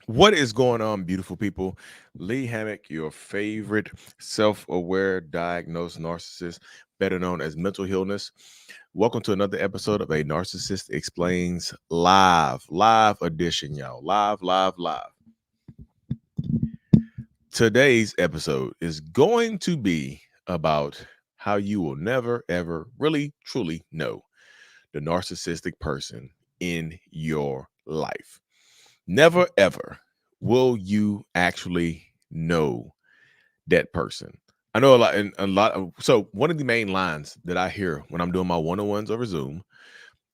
What is going on, beautiful people? Lee Hammock, your favorite self-aware diagnosed narcissist, better known as mental Healness. Welcome to another episode of A Narcissist Explains live edition, y'all. Live. Today's episode is going to be about how you will never, ever really, truly know the narcissistic person in your life. Never ever will you actually know that person. I know so one of the main lines that I hear when I'm doing my one-on-ones over Zoom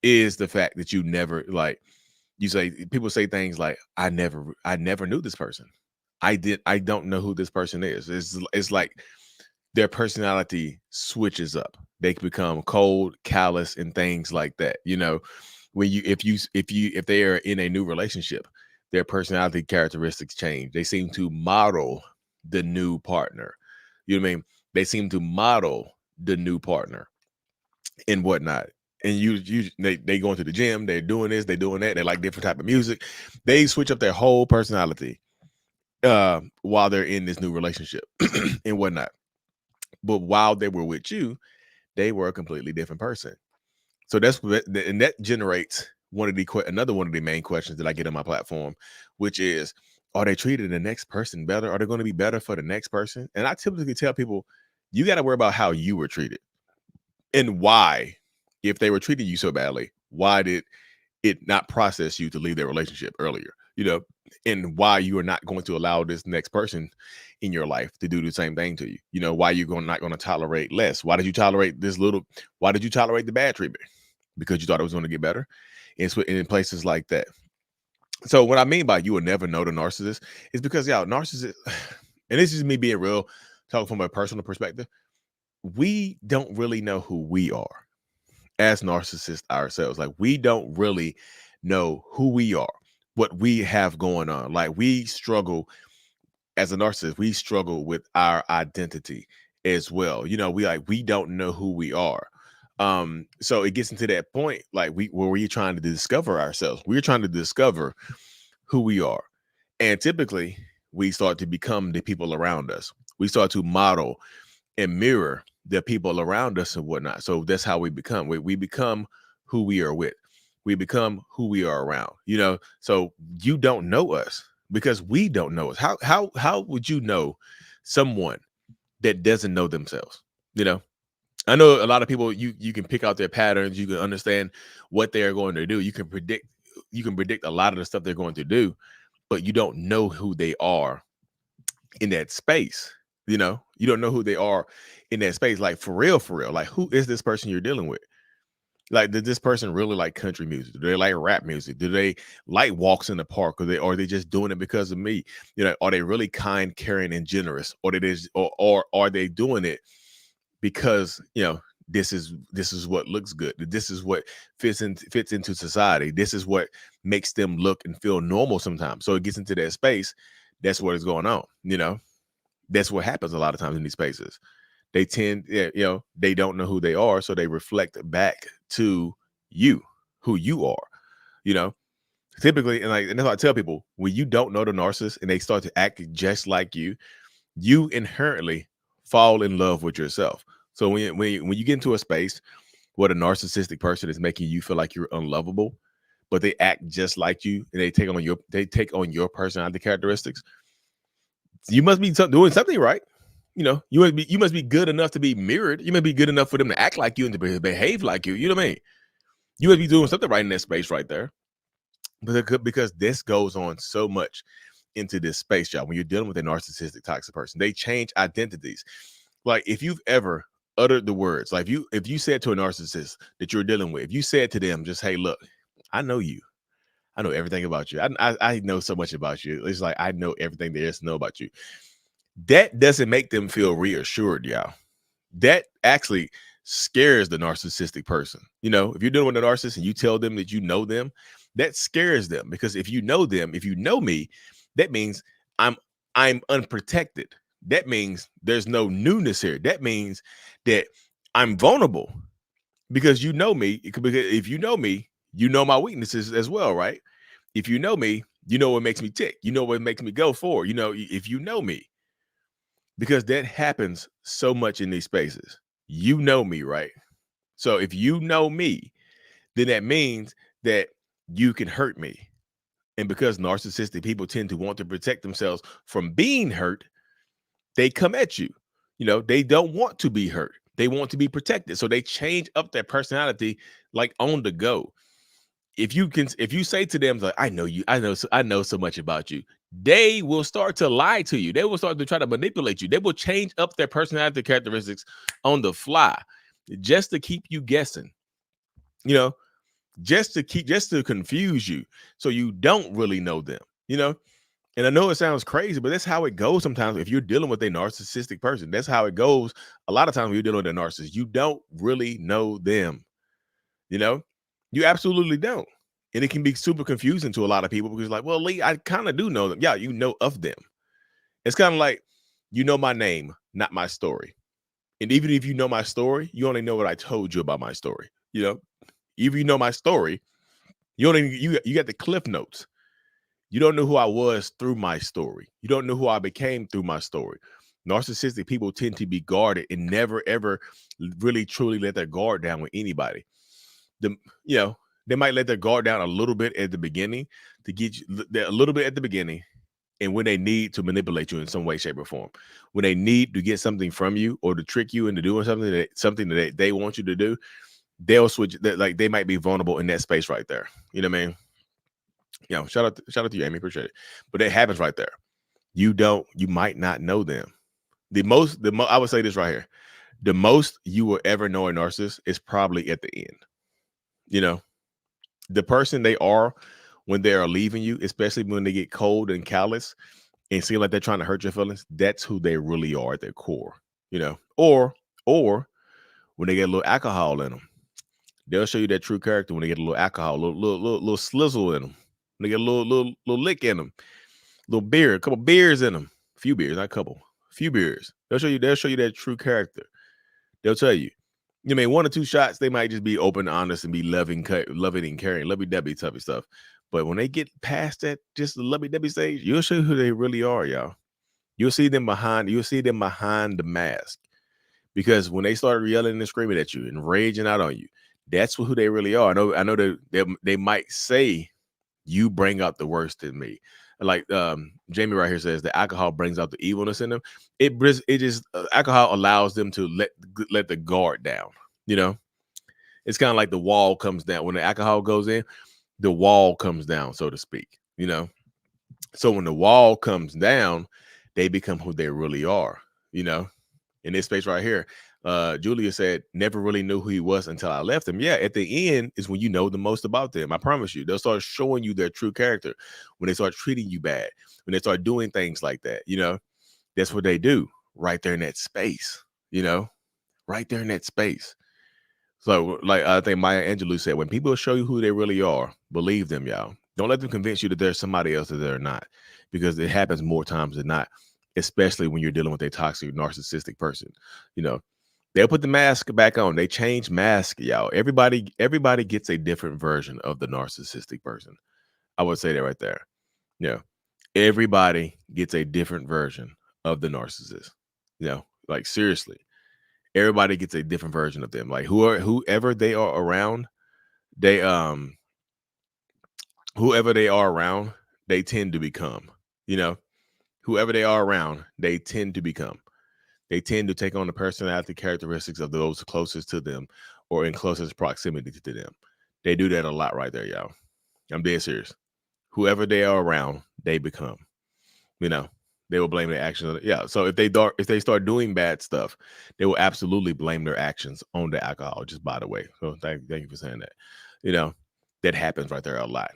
is the fact that you never people say things like, I never knew this person. I don't know who this person is. It's like their personality switches up. They become cold, callous, and things like that. When you if they are in a new relationship, their personality characteristics change. They seem to model the new partner. You know what I mean? They seem to model the new partner and whatnot. And they go into the gym, they're doing this, they're doing that, they like different type of music. They switch up their whole personality while they're in this new relationship and whatnot. But while they were with you, they were a completely different person. So that generates another one of the main questions that I get on my platform, which is, are they treating the next person better? Are they going to be better for the next person? And I typically tell people, you got to worry about how you were treated and why. If they were treating you so badly, why did it not process you to leave their relationship earlier? And why you are not going to allow this next person in your life to do the same thing to you. Why you're not going to tolerate less. Why did you tolerate the bad treatment? Because you thought it was going to get better. And so in places like that. So what I mean by you will never know the narcissist is because, narcissist, and this is me being real, talking from a personal perspective, we don't really know who we are as narcissists ourselves. Like, we don't really know who we are, what we have going on. Like, we struggle as a narcissist, we struggle with our identity as well. We don't know who we are. So it gets into that point, like where we're trying to discover ourselves. We're trying to discover who we are. And typically we start to become the people around us. We start to model and mirror the people around us and whatnot. So that's how we become. We become who we are with. We become who we are around. So you don't know us because we don't know us. How would you know someone that doesn't know themselves? I know a lot of people, you can pick out their patterns, you can understand what they're going to do. You can predict a lot of the stuff they're going to do, but you don't know who they are in that space. You don't know who they are in that space. Like, for real. Like, who is this person you're dealing with? Like, did this person really like country music? Do they like rap music? Do they like walks in the park? Or are they just doing it because of me? Are they really kind, caring, and generous? Or are they doing it because this is what looks good? This is what fits into society. This is what makes them look and feel normal sometimes. So it gets into that space. That's what is going on. That's what happens a lot of times in these spaces. They tend, they don't know who they are, so they reflect back to you, who you are. Typically, and that's what I tell people: when you don't know the narcissist and they start to act just like you inherently fall in love with yourself. So when you get into a space where the narcissistic person is making you feel like you're unlovable, but they act just like you and they take on your personality characteristics, you must be doing something right. You must be good enough to be mirrored. You must be good enough for them to act like you and to behave like you. You know what I mean? You must be doing something right in that space right there. Because this goes on so much into this space, y'all. When you're dealing with a narcissistic toxic person, they change identities. Like, if you've ever uttered the words, like if you said to a narcissist that you're dealing with, if you said to them, just, hey, look, I know you. I know everything about you. I know so much about you. It's like, I know everything there is to know about you. That doesn't make them feel reassured, y'all. That actually scares the narcissistic person. If you're dealing with a narcissist and you tell them that you know them, that scares them, because if you know them, if you know me, that means I'm unprotected. That means there's no newness here. That means that I'm vulnerable, because you know me. Because if you know me, you know my weaknesses as well, right? If you know me, You know what makes me tick. You know what makes me go forward. You know, if you know me, because that happens so much in these spaces. You know me, right? So if you know me, then that means that you can hurt me. And because narcissistic people tend to want to protect themselves from being hurt, they come at you. You know, they don't want to be hurt. They want to be protected. So they change up their personality like on the go. If you say to them like, I know you, I know so much about you, they will start to lie to you. They will start to try to manipulate you. They will change up their personality characteristics on the fly just to keep you guessing, you know, just to confuse you so you don't really know them, you know. And I know it sounds crazy, but that's how it goes sometimes if you're dealing with a narcissistic person. That's how it goes. A lot of times when you're dealing with a narcissist, you don't really know them. You know, you absolutely don't. And it can be super confusing to a lot of people because, like, well, Lee, I kind of do know them. Yeah, you know of them. It's kind of like, you know my name, not my story. And even if you know my story, you only know what I told you about my story. You know, if you know my story, you got the cliff notes. You don't know who I was through my story. You don't know who I became through my story. Narcissistic people tend to be guarded and never ever really truly let their guard down with anybody. The you know, they might let their guard down a little bit at the beginning to get you a little bit at the beginning, and when they need to manipulate you in some way, shape, or form, when they need to get something from you or to trick you into doing something that they want you to do, they'll switch. Like they might be vulnerable in that space right there. You know what I mean? You know, shout out to you, Amy. Appreciate it. But that happens right there. You might not know them. I would say this right here. The most you will ever know a narcissist is probably at the end. You know, the person they are when they are leaving you, especially when they get cold and callous and seem like they're trying to hurt your feelings, that's who they really are at their core, you know. Or when they get a little alcohol in them, they'll show you that true character when they get a little alcohol, little slizzle in them. When they get a little lick in them, little beer, a couple beers in them, a few beers, not a couple, a few beers. They'll show you that true character. They'll tell you. You mean one or two shots, they might just be open, honest, and be loving and caring, lovey-dovey type of stuff. But when they get past that, just the lovey-dovey stage, you'll show who they really are, y'all. You'll see them behind the mask. Because when they start yelling and screaming at you and raging out on you, that's who they really are. I know that they might say you bring out the worst in me. Like Jamie right here says, the alcohol brings out the evilness in them. It just alcohol allows them to let the guard down. You know, it's kind of like the wall comes down when the alcohol goes in. The wall comes down, so to speak. You know, so when the wall comes down, they become who they really are. You know, in this space right here. Julia said, never really knew who he was until I left him. Yeah, at the end is when you know the most about them. I promise you, they'll start showing you their true character when they start treating you bad, when they start doing things like that. You know, that's what they do right there in that space, you know, right there in that space. So, like I think Maya Angelou said, when people show you who they really are, believe them, y'all. Don't let them convince you that there's somebody else that they're not, because it happens more times than not, especially when you're dealing with a toxic, narcissistic person. You know, they'll put the mask back on. They change mask, y'all. Everybody gets a different version of the narcissistic person. I would say that right there. Yeah. Everybody gets a different version of the narcissist. You know, like seriously. Everybody gets a different version of them. Like whoever they are around, they whoever they are around, they tend to become, you know, whoever they are around, they tend to become. They tend to take on the personality characteristics of those closest to them or in closest proximity to them. They do that a lot right there, y'all. I'm dead serious. Whoever they are around, they become. You know, they will blame their actions. Yeah. So if they start doing bad stuff, they will absolutely blame their actions on the alcohol. Just by the way, so thank you for saying that. You know, that happens right there a lot.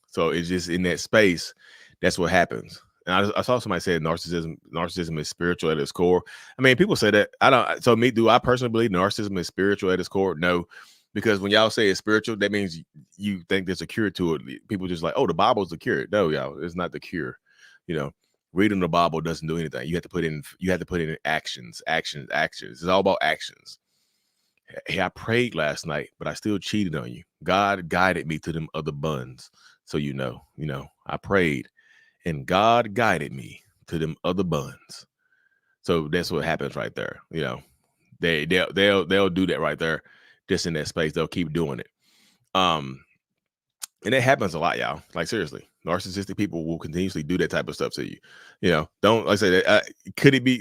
So it's just in that space, that's what happens. And I saw somebody say narcissism is spiritual at its core. I mean, people say that. I don't. So do I personally believe narcissism is spiritual at its core? No, because when y'all say it's spiritual, that means you think there's a cure to it. People just like, oh, the Bible's the cure. No, y'all, it's not the cure. You know, reading the Bible doesn't do anything. You have to put in actions. It's all about actions. Hey, I prayed last night, but I still cheated on you. God guided me to them other buns. So I prayed and God guided me to them other buns. So that's what happens right there. They'll do that right there, just in that space. They'll keep doing it. Um, and it happens a lot, y'all. Like seriously, narcissistic people will continuously do that type of stuff to you. Don't like I say that. Could it be?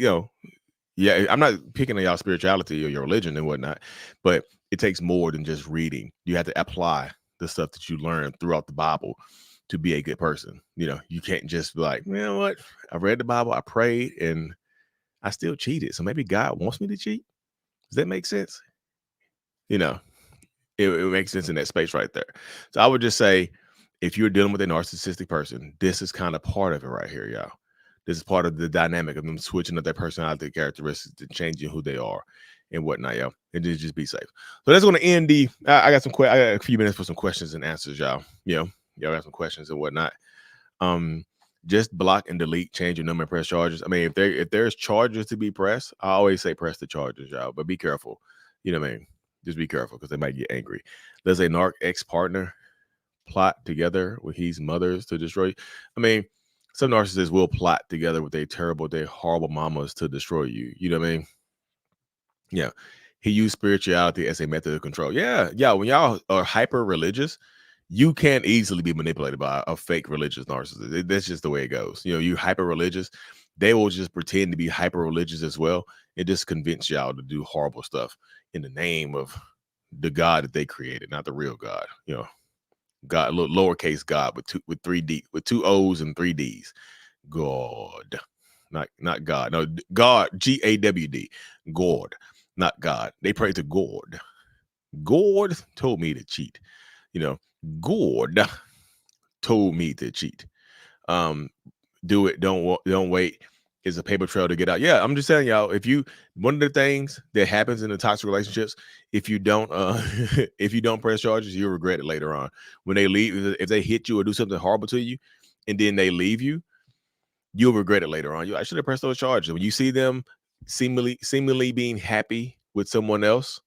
Yeah, I'm not picking on y'all spirituality or your religion and whatnot, but it takes more than just reading. You have to apply the stuff that you learn throughout the Bible to be a good person. You can't just be like, you know what? I read the Bible, I prayed, and I still cheated. So maybe God wants me to cheat. Does that make sense? You know, it makes sense in that space right there. So I would just say, if you're dealing with a narcissistic person, this is kind of part of it right here, y'all. This is part of the dynamic of them switching up their personality characteristics and changing who they are and whatnot, y'all. And just be safe. So that's going to end the. I got a few minutes for some questions and answers, y'all. Y'all got some questions and whatnot. Just block and delete, change your number and press charges. I mean, if there's charges to be pressed, I always say press the charges, y'all. But be careful. You know what I mean? Just be careful because they might get angry. Does a narc ex-partner plot together with his mothers to destroy you? I mean, some narcissists will plot together with their horrible mamas to destroy you. You know what I mean? Yeah. He used spirituality as a method of control. Yeah. Yeah. When y'all are hyper religious, you can't easily be manipulated by a fake religious narcissist. That's just the way it goes. You hyper religious, they will just pretend to be hyper religious as well. It just convince y'all to do horrible stuff in the name of the God that they created, not the real God. God, lowercase God with two O's and three D's. God, not God. No, God, GAWD, God, not God. They pray to God. God told me to cheat. God told me to cheat. Do it. Don't wait. Is a paper trail to get out. Yeah, I'm just telling y'all. One of the things that happens in the toxic relationships, if you don't if you don't press charges, you'll regret it later on when they leave. If they hit you or do something horrible to you, and then they leave you, you'll regret it later on. I should have pressed those charges. When you see them seemingly being happy with someone else,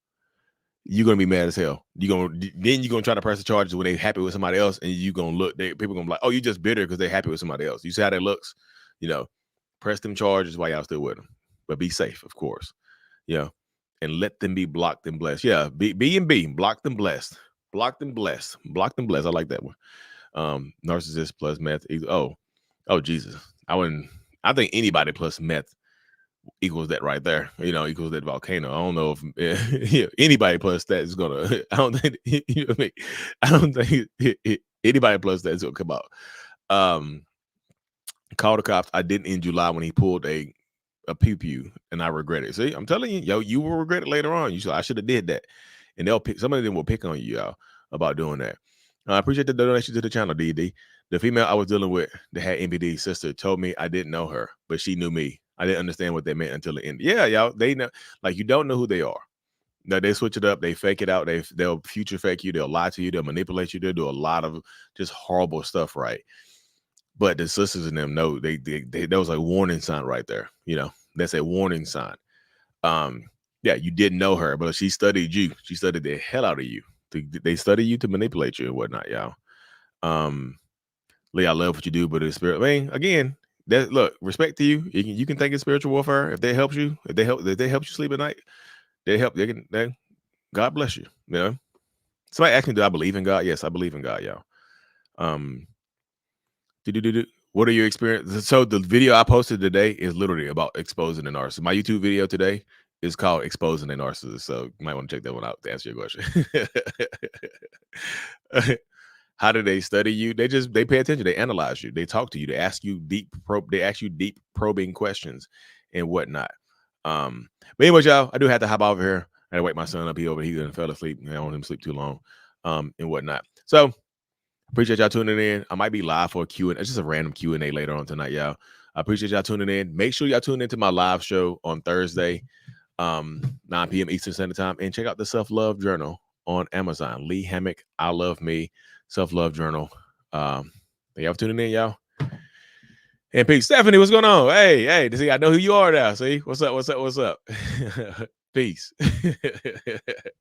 you're gonna be mad as hell. You're gonna try to press the charges when they're happy with somebody else, and you're gonna look. People gonna be like, "Oh, you just bitter because they're happy with somebody else." You see how that looks, Press them charges while y'all still with them, but be safe, of course. And let them be blocked and blessed. Yeah, B and B, blocked and blessed, blocked and blessed, blocked and blessed. I like that one. Narcissist plus meth. Oh Jesus, I think anybody plus meth equals that right there. Equals that volcano. I don't know if anybody plus that is gonna. I don't think you know what I mean. I don't think anybody plus that is gonna come out. Call the cops. I didn't in July when he pulled a pew pew, and I regret it. See, I'm telling you, you will regret it later on. I should have did that, and some of them will pick on you, y'all, about doing that. I appreciate the donation to the channel, DD. The female I was dealing with that had NPD sister told me I didn't know her, but she knew me. I didn't understand what they meant until the end. Yeah, y'all, they know, like you don't know who they are. No, they switch it up. They fake it out. They'll future fake you. They'll lie to you. They'll manipulate you. They'll do a lot of just horrible stuff, right? But the sisters in them know that was a warning sign right there. That's a warning sign. Yeah, you didn't know her, but she studied you. She studied the hell out of you. They study you to manipulate you and whatnot, y'all. Lee, I love what you do, but it's spirit. I mean, again, look, respect to you. You can think it's spiritual warfare if they help you. If they help you sleep at night, God bless you. Somebody asked me, do I believe in God? Yes, I believe in God, y'all. What are your experiences? So the video I posted today is literally about exposing a narcissist. My YouTube video today is called Exposing a Narcissist. So you might want to check that one out to answer your question. How do they study you? They pay attention. They analyze you. They talk to you. They ask you deep probing questions and whatnot. But anyways, y'all, I do have to hop over here. I had to wake my son up. He done fell asleep. I don't want him to sleep too long. And whatnot. So appreciate y'all tuning in. I might be live for a Q&A. It's just a random Q&A later on tonight, y'all. I appreciate y'all tuning in. Make sure y'all tune into my live show on Thursday, 9 p.m. Eastern Standard Time, and check out the Self-Love Journal on Amazon. Lee Hammock, I Love Me, Self-Love Journal. Thank y'all for tuning in, y'all. And peace. Stephanie, what's going on? Hey, see, I know who you are now. See, what's up? Peace.